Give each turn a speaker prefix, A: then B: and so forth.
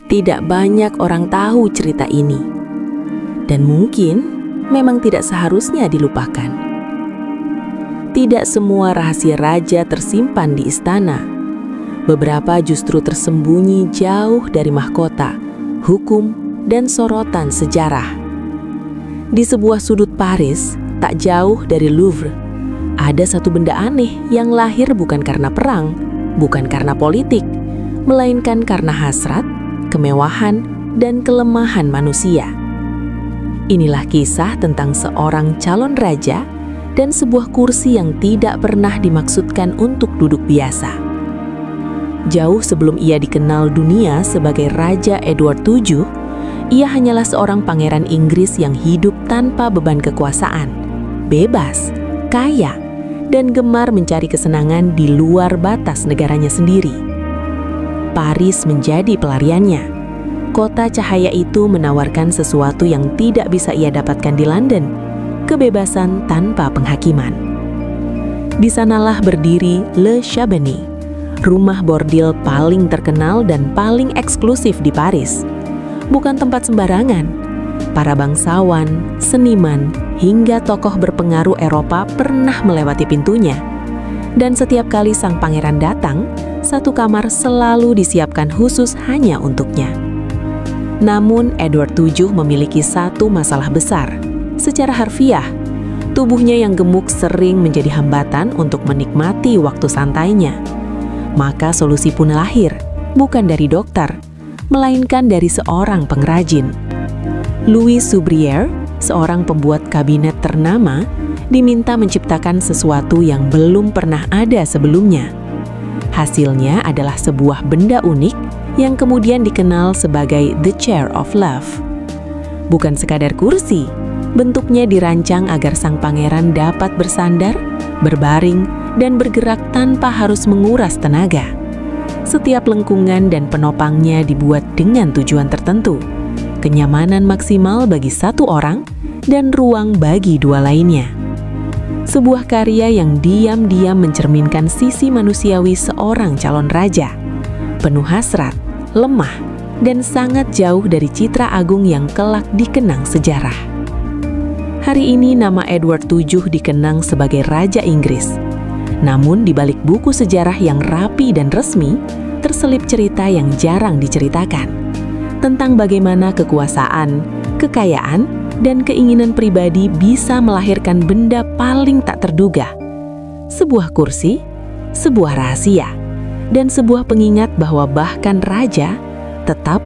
A: Tidak banyak orang tahu cerita ini, dan mungkin memang tidak seharusnya dilupakan. Tidak semua rahasia raja tersimpan di istana. Beberapa justru tersembunyi jauh dari mahkota, hukum, dan sorotan sejarah. Di sebuah sudut Paris, tak jauh dari Louvre, ada satu benda aneh yang lahir bukan karena perang, bukan karena politik, melainkan karena hasrat, kemewahan, dan kelemahan manusia. Inilah kisah tentang seorang calon raja dan sebuah kursi yang tidak pernah dimaksudkan untuk duduk biasa. Jauh sebelum ia dikenal dunia sebagai Raja Edward VII, ia hanyalah seorang pangeran Inggris yang hidup tanpa beban kekuasaan, bebas, kaya, dan gemar mencari kesenangan di luar batas negaranya sendiri. Paris menjadi pelariannya. Kota cahaya itu menawarkan sesuatu yang tidak bisa ia dapatkan di London, kebebasan tanpa penghakiman. Di sanalah berdiri Le Chabani, rumah bordil paling terkenal dan paling eksklusif di Paris. Bukan tempat sembarangan. Para bangsawan, seniman, hingga tokoh berpengaruh Eropa pernah melewati pintunya. Dan setiap kali sang pangeran datang, satu kamar selalu disiapkan khusus hanya untuknya. Namun Edward VII memiliki satu masalah besar. Secara harfiah, tubuhnya yang gemuk sering menjadi hambatan untuk menikmati waktu santainya. Maka solusi pun lahir, bukan dari dokter, melainkan dari seorang pengrajin. Louis Subrier, seorang pembuat kabinet ternama, diminta menciptakan sesuatu yang belum pernah ada sebelumnya. Hasilnya adalah sebuah benda unik yang kemudian dikenal sebagai The Chair of Love. Bukan sekadar kursi, bentuknya dirancang agar sang pangeran dapat bersandar, berbaring, dan bergerak tanpa harus menguras tenaga. Setiap lengkungan dan penopangnya dibuat dengan tujuan tertentu, kenyamanan maksimal bagi satu orang dan ruang bagi dua lainnya. Sebuah karya yang diam-diam mencerminkan sisi manusiawi seorang calon raja, penuh hasrat, lemah, dan sangat jauh dari citra agung yang kelak dikenang sejarah. Hari ini nama Edward VII dikenang sebagai Raja Inggris. Namun di balik buku sejarah yang rapi dan resmi, terselip cerita yang jarang diceritakan. Tentang bagaimana kekuasaan, kekayaan, dan keinginan pribadi bisa melahirkan benda paling tak terduga. Sebuah kursi, sebuah rahasia, dan sebuah pengingat bahwa bahkan raja tetap